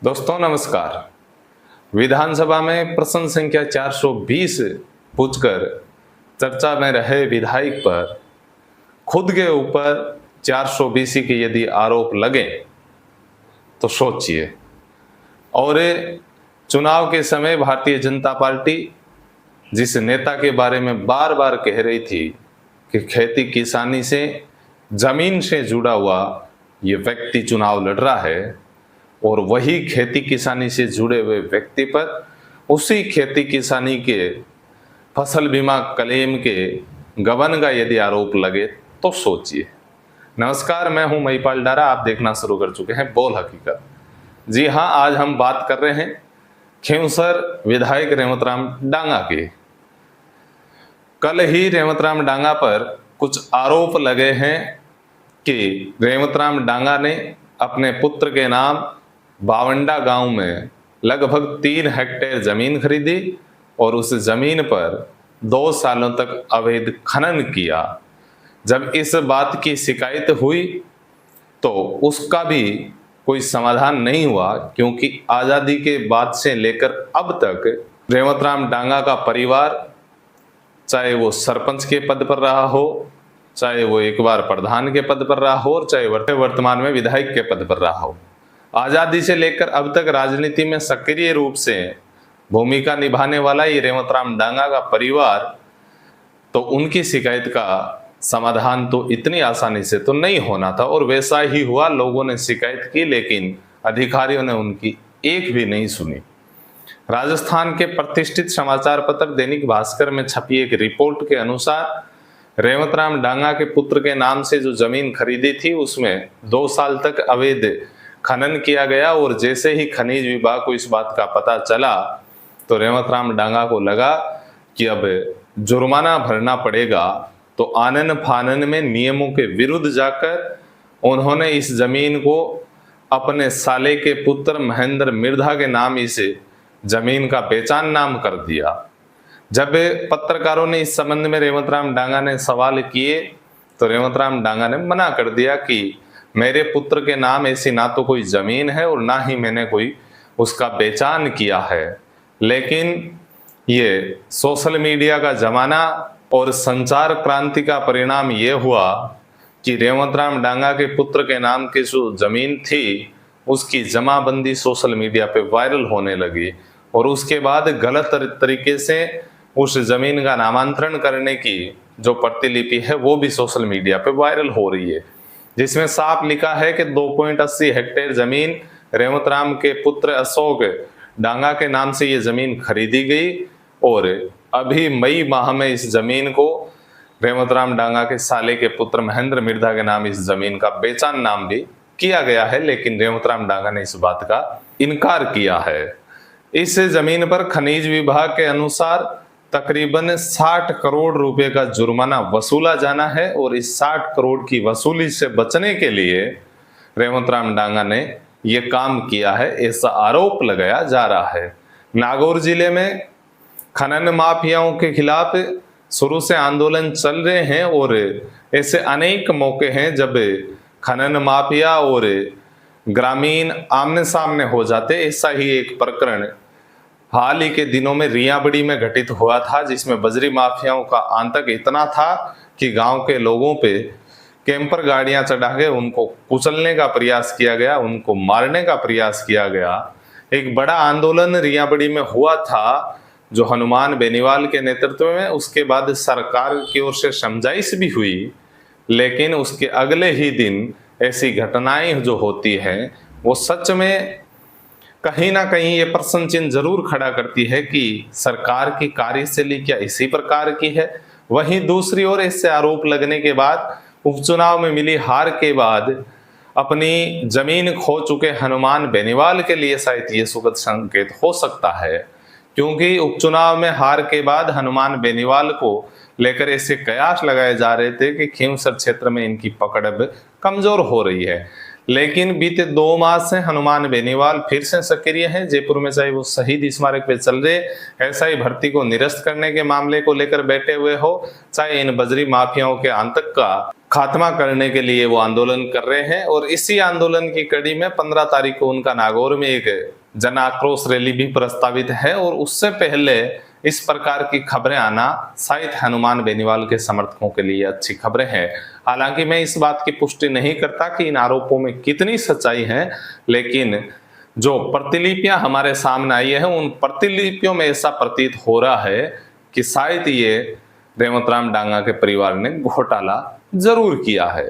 दोस्तों नमस्कार। विधानसभा में प्रश्न संख्या 420 पूछकर चर्चा में रहे विधायक पर खुद के ऊपर 420 के यदि आरोप लगे तो सोचिए। और चुनाव के समय भारतीय जनता पार्टी जिस नेता के बारे में बार बार कह रही थी कि खेती किसानी से जमीन से जुड़ा हुआ ये व्यक्ति चुनाव लड़ रहा है, और वही खेती किसानी से जुड़े हुए व्यक्ति पर उसी खेती किसानी के फसल बीमा क्लेम के गबन का यदि आरोप लगे तो सोचिए। नमस्कार, मैं हूं महिपाल डारा। आप देखना शुरू कर चुके हैं बोल हकीकत। जी हां, आज हम बात कर रहे हैं खींवसर विधायक रेवतराम डांगा की। कल ही रेवतराम डांगा पर कुछ आरोप लगे हैं कि रेवतराम डांगा ने अपने पुत्र के नाम बावंडा गांव में लगभग 3 हेक्टेयर जमीन खरीदी और उस जमीन पर 2 सालों तक अवैध खनन किया। जब इस बात की शिकायत हुई तो उसका भी कोई समाधान नहीं हुआ, क्योंकि आज़ादी के बाद से लेकर अब तक रेवतराम डांगा का परिवार, चाहे वो सरपंच के पद पर रहा हो, चाहे वो एक बार प्रधान के पद पर रहा हो, और चाहे वर्तमान में विधायक के पद पर रहा हो, आजादी से लेकर अब तक राजनीति में सक्रिय रूप से भूमिका निभाने वाला ये रेवतराम डांगा का परिवार, तो उनकी शिकायत का समाधान तो इतनी आसानी से तो नहीं होना था। और वैसा ही हुआ। लोगों ने शिकायत की लेकिन अधिकारियों ने उनकी एक भी नहीं सुनी। राजस्थान के प्रतिष्ठित समाचार पत्र दैनिक भास्कर में छपी एक रिपोर्ट के अनुसार रेवतराम डांगा के पुत्र के नाम से जो जमीन खरीदी थी उसमें 2 साल तक अवैध खनन किया गया, और जैसे ही खनिज विभाग को इस बात का पता चला तो रेवतराम डांगा को लगा कि अब जुर्माना भरना पड़ेगा। तो आनन फानन में नियमों के विरुद्ध जाकर उन्होंने इस जमीन को अपने साले के पुत्र महेंद्र मिर्धा के नाम इस जमीन का बेचान नाम कर दिया। जब पत्रकारों ने इस संबंध में रेवतराम डांगा ने सवाल किए तो रेवतराम डांगा ने मना कर दिया कि मेरे पुत्र के नाम ऐसी ना तो कोई जमीन है और ना ही मैंने कोई उसका बेचान किया है। लेकिन ये सोशल मीडिया का जमाना और संचार क्रांति का परिणाम ये हुआ कि रेवतराम डांगा के पुत्र के नाम की जो जमीन थी उसकी जमाबंदी सोशल मीडिया पे वायरल होने लगी, और उसके बाद गलत तरीके से उस जमीन का नामांतरण करने की जो प्रतिलिपि है वो भी सोशल मीडिया पे वायरल हो रही है, जिसमें साफ लिखा है कि 2.80 हेक्टेयर जमीन रेवतराम के पुत्र अशोक डांगा के नाम से ये जमीन खरीदी गई, और अभी मई माह में इस जमीन को रेवतराम डांगा के साले के पुत्र महेंद्र मिर्धा के नाम इस जमीन का बेचान नाम भी किया गया है। लेकिन रेवतराम डांगा ने इस बात का इनकार किया है। इस जमीन पर खनिज विभाग के अनुसार तकरीबन 60 करोड़ रुपए का जुर्माना वसूला जाना है, और इस 60 करोड़ की वसूली से बचने के लिए रेवतराम डांगा ने यह काम किया है, ऐसा आरोप लगाया जा रहा है। नागौर जिले में खनन माफियाओं के खिलाफ शुरू से आंदोलन चल रहे हैं, और ऐसे अनेक मौके हैं जब खनन माफिया और ग्रामीण आमने सामने हो जाते। ऐसा ही एक प्रकरण हाल ही के दिनों में रियाबड़ी में घटित हुआ था, जिसमें बजरी माफियाओं का आतंक इतना था कि गांव के लोगों पे कैंपर गाड़ियां चढ़ा के उनको कुचलने का प्रयास किया गया, उनको मारने का प्रयास किया गया। एक बड़ा आंदोलन रियाबड़ी में हुआ था जो हनुमान बेनीवाल के नेतृत्व में, उसके बाद सरकार की ओर से समझाइश भी हुई, लेकिन उसके अगले ही दिन ऐसी घटनाएं जो होती हैं वो सच में कहीं ना कहीं ये प्रश्न चिन्ह जरूर खड़ा करती है कि सरकार की कार्यशैली क्या इसी प्रकार की है। वहीं दूसरी ओर इससे आरोप लगने के बाद उपचुनाव में मिली हार के बाद अपनी जमीन खो चुके हनुमान बेनीवाल के लिए शायद ये सुखद संकेत हो सकता है, क्योंकि उपचुनाव में हार के बाद हनुमान बेनीवाल को लेकर ऐसे कयास लगाए जा रहे थे कि खींवसर क्षेत्र में इनकी पकड़ अब कमजोर हो रही है। लेकिन बीते 2 मास से हनुमान बेनीवाल फिर से सक्रिय हैं। जयपुर में चाहे वो शहीद स्मारक पे चल रहे एसआई भर्ती को निरस्त करने के मामले को लेकर बैठे हुए हो, चाहे इन बजरी माफियाओं के आतंक का खात्मा करने के लिए वो आंदोलन कर रहे हैं। और इसी आंदोलन की कड़ी में 15 तारीख को उनका नागौर में एक जन आक्रोश रैली भी प्रस्तावित है। और उससे पहले इस प्रकार की खबरें आना शायद हनुमान बेनीवाल के समर्थकों के लिए अच्छी खबरें हैं। हालांकि मैं इस बात की पुष्टि नहीं करता कि इन आरोपों में कितनी सच्चाई है, लेकिन जो प्रतिलिपियां हमारे सामने आई है उन प्रतिलिपियों में ऐसा प्रतीत हो रहा है कि शायद ये रेवंतराम डांगा के परिवार ने घोटाला जरूर किया है।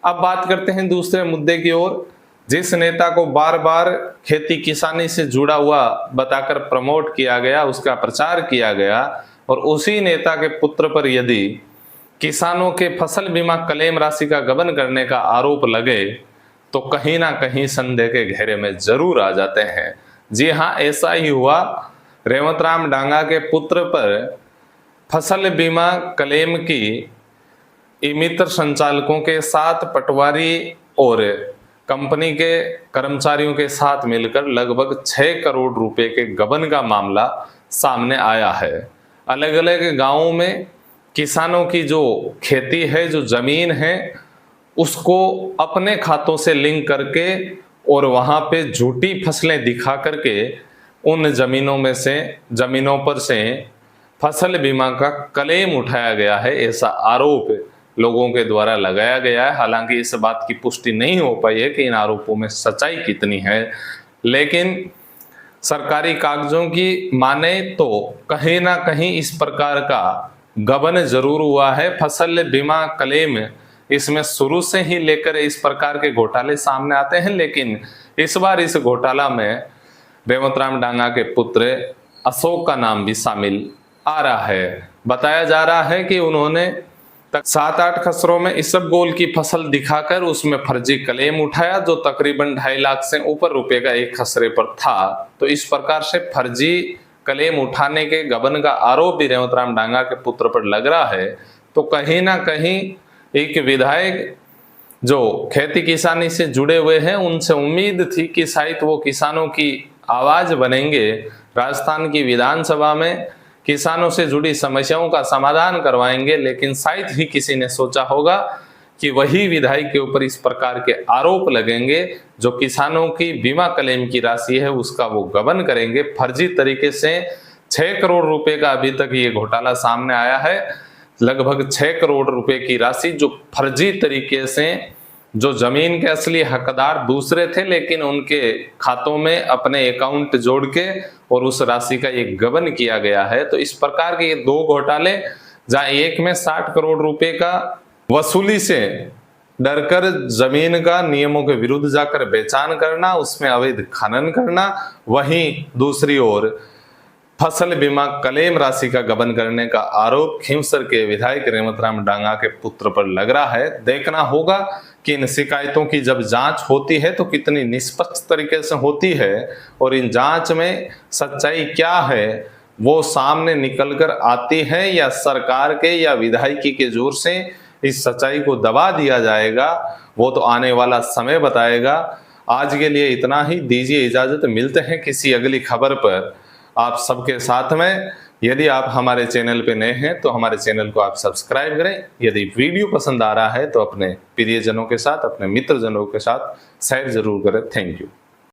अब बात करते हैं दूसरे मुद्दे की ओर। जिस नेता को बार बार खेती किसानी से जुड़ा हुआ बताकर प्रमोट किया गया, उसका प्रचार किया गया, और उसी नेता के पुत्र पर यदि किसानों के फसल बीमा क्लेम राशि का गबन करने का आरोप लगे तो कहीं ना कहीं संदेह के घेरे में जरूर आ जाते हैं। जी हाँ, ऐसा ही हुआ। रेवंतराम डांगा के पुत्र पर फसल बीमा क्लेम की इमित्र संचालकों के साथ पटवारी और कंपनी के कर्मचारियों के साथ मिलकर लगभग 6 करोड़ रुपए के गबन का मामला सामने आया है। अलग अलग गांवों में किसानों की जो खेती है, जो जमीन है, उसको अपने खातों से लिंक करके और वहां पे झूठी फसलें दिखा करके उन जमीनों पर से फसल बीमा का क्लेम उठाया गया है, ऐसा आरोप लोगों के द्वारा लगाया गया है। हालांकि इस बात की पुष्टि नहीं हो पाई है कि इन आरोपों में सच्चाई कितनी है, लेकिन सरकारी कागजों की माने तो कहीं ना कहीं इस प्रकार का गबन जरूर हुआ है। फसल बीमा क्लेम इसमें शुरू से ही लेकर इस प्रकार के घोटाले सामने आते हैं, लेकिन इस बार इस घोटाला में रेवंतराम डांगा के पुत्र अशोक का नाम भी शामिल आ रहा है। बताया जा रहा है कि उन्होंने 7-8 खसरों में इसबगोल की फसल दिखाकर उसमें फर्जी क्लेम उठाया, जो तकरीबन 2.5 लाख से ऊपर रुपए का एक खसरे पर था। तो इस प्रकार से फर्जी क्लेम उठाने के गबन का आरोप भी रेवंतराम डांगा के पुत्र पर लग रहा है। तो कहीं ना कहीं एक विधायक जो खेती किसानी से जुड़े हुए हैं, उनसे उम्मीद थी कि शायद वो किसानों की आवाज बनेंगे, राजस्थान की विधानसभा में किसानों से जुड़ी समस्याओं का समाधान करवाएंगे। लेकिन शायद ही किसी ने सोचा होगा कि वही विधायक के ऊपर इस प्रकार के आरोप लगेंगे, जो किसानों की बीमा क्लेम की राशि है उसका वो गबन करेंगे। फर्जी तरीके से 6 करोड़ रुपए का अभी तक ये घोटाला सामने आया है। लगभग 6 करोड़ रुपए की राशि जो फर्जी तरीके से, जो जमीन के असली हकदार दूसरे थे, लेकिन उनके खातों में अपने अकाउंट जोड़ के और उस राशि का ये गबन किया गया है। तो इस प्रकार के ये 2 घोटाले, जहां एक में 60 करोड़ रुपए का वसूली से डरकर जमीन का नियमों के विरुद्ध जाकर बेचान करना, उसमें अवैध खनन करना, वहीं दूसरी ओर फसल बीमा क्लेम राशि का गबन करने का आरोप खींवसर के विधायक रेवंतराम डांगा के पुत्र पर लग रहा है। देखना होगा कि इन शिकायतों की जब जांच होती है तो कितनी निष्पक्ष तरीके से होती है, और इन जांच में सच्चाई क्या है वो सामने निकलकर आती है, या सरकार के या विधायकी के जोर से इस सच्चाई को दबा दिया जाएगा, वो तो आने वाला समय बताएगा। आज के लिए इतना ही, दीजिए इजाजत, मिलते हैं किसी अगली खबर पर आप सबके साथ में। यदि आप हमारे चैनल पे नए हैं तो हमारे चैनल को आप सब्सक्राइब करें। यदि वीडियो पसंद आ रहा है तो अपने प्रियजनों के साथ, अपने मित्रजनों के साथ शेयर जरूर करें। Thank you.